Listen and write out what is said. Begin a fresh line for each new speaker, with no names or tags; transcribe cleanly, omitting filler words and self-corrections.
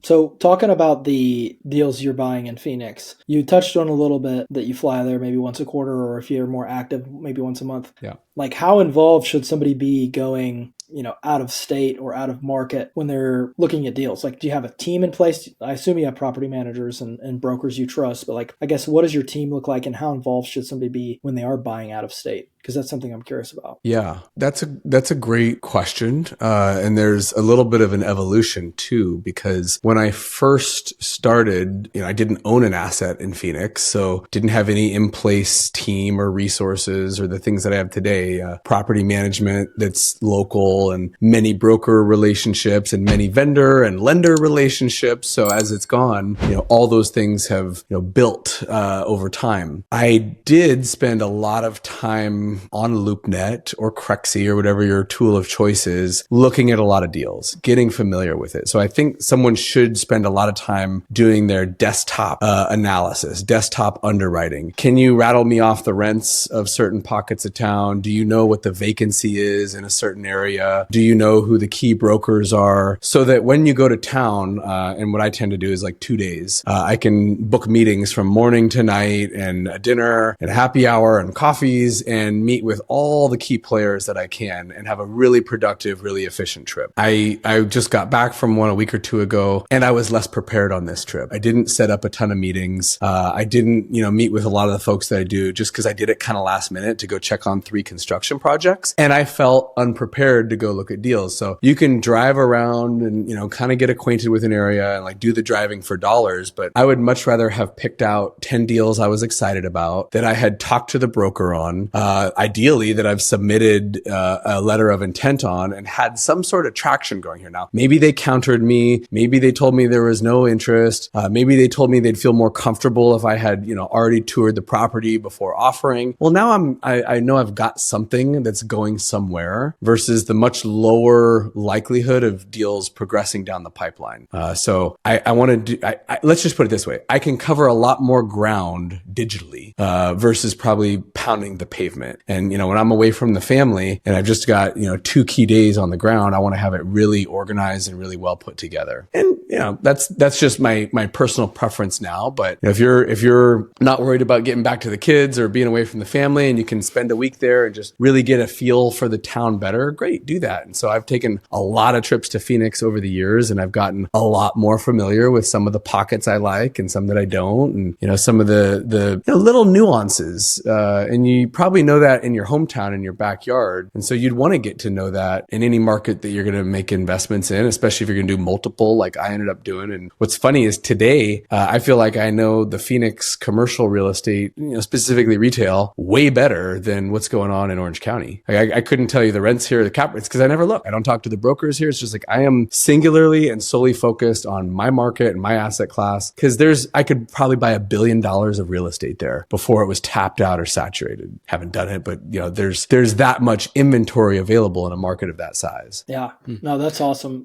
So talking about the deals you're buying in Phoenix, you touched on a little bit that you fly there maybe once a quarter, or if you're more active, maybe once a month.
Yeah.
Like how involved should somebody be going, out of state or out of market when they're looking at deals? Like, do you have a team in place? I assume you have property managers and brokers you trust, but like, I guess, what does your team look like and how involved should somebody be when they are buying out of state? Because that's something I'm curious about.
Yeah, that's a great question. And there's a little bit of an evolution too, because when I first started, I didn't own an asset in Phoenix, so didn't have any in place team or resources or the things that I have today, property management that's local and many broker relationships and many vendor and lender relationships. So as it's gone, all those things have, built, over time. I did spend a lot of time on LoopNet or Crexy or whatever your tool of choice is, looking at a lot of deals, getting familiar with it. So I think someone should spend a lot of time doing their desktop analysis, desktop underwriting. Can you rattle me off the rents of certain pockets of town? Do you know what the vacancy is in a certain area? Do you know who the key brokers are? So that when you go to town, and what I tend to do is like 2 days, I can book meetings from morning to night and a dinner and a happy hour and coffees and meet with all the key players that I can and have a really productive, really efficient trip. I just got back from one a week or two ago and I was less prepared on this trip. I didn't set up a ton of meetings. I didn't, meet with a lot of the folks that I do just because I did it kind of last minute to go check on 3 construction projects. And I felt unprepared to go look at deals. So you can drive around and, kind of get acquainted with an area and like do the driving for dollars. But I would much rather have picked out 10 deals I was excited about that I had talked to the broker on, ideally that I've submitted a letter of intent on and had some sort of traction going here. Now, maybe they countered me. Maybe they told me there was no interest. Maybe they told me they'd feel more comfortable if I had, already toured the property before offering. Well, now I know I've got something that's going somewhere versus the much lower likelihood of deals progressing down the pipeline. So I want to do, let's just put it this way. I can cover a lot more ground digitally, versus probably pounding the pavement. And, when I'm away from the family and I've just got, 2 key days on the ground, I want to have it really organized and really well put together. And, that's just my personal preference now. But if you're not worried about getting back to the kids or being away from the family and you can spend a week there and just really get a feel for the town better, great, do that. And so I've taken a lot of trips to Phoenix over the years and I've gotten a lot more familiar with some of the pockets I like and some that I don't. And, some of the little nuances. And you probably know that in your hometown, in your backyard. And so you'd want to get to know that in any market that you're going to make investments in, especially if you're going to do multiple like I ended up doing. And what's funny is today, I feel like I know the Phoenix commercial real estate, specifically retail, way better than what's going on in Orange County. Like I couldn't tell you the rents here, the cap rates, because I never look. I don't talk to the brokers here. It's just like I am singularly and solely focused on my market and my asset class because I could probably buy $1 billion of real estate there before it was tapped out or saturated. Haven't done it, but there's that much inventory available in a market of that size.
Yeah, no, that's awesome.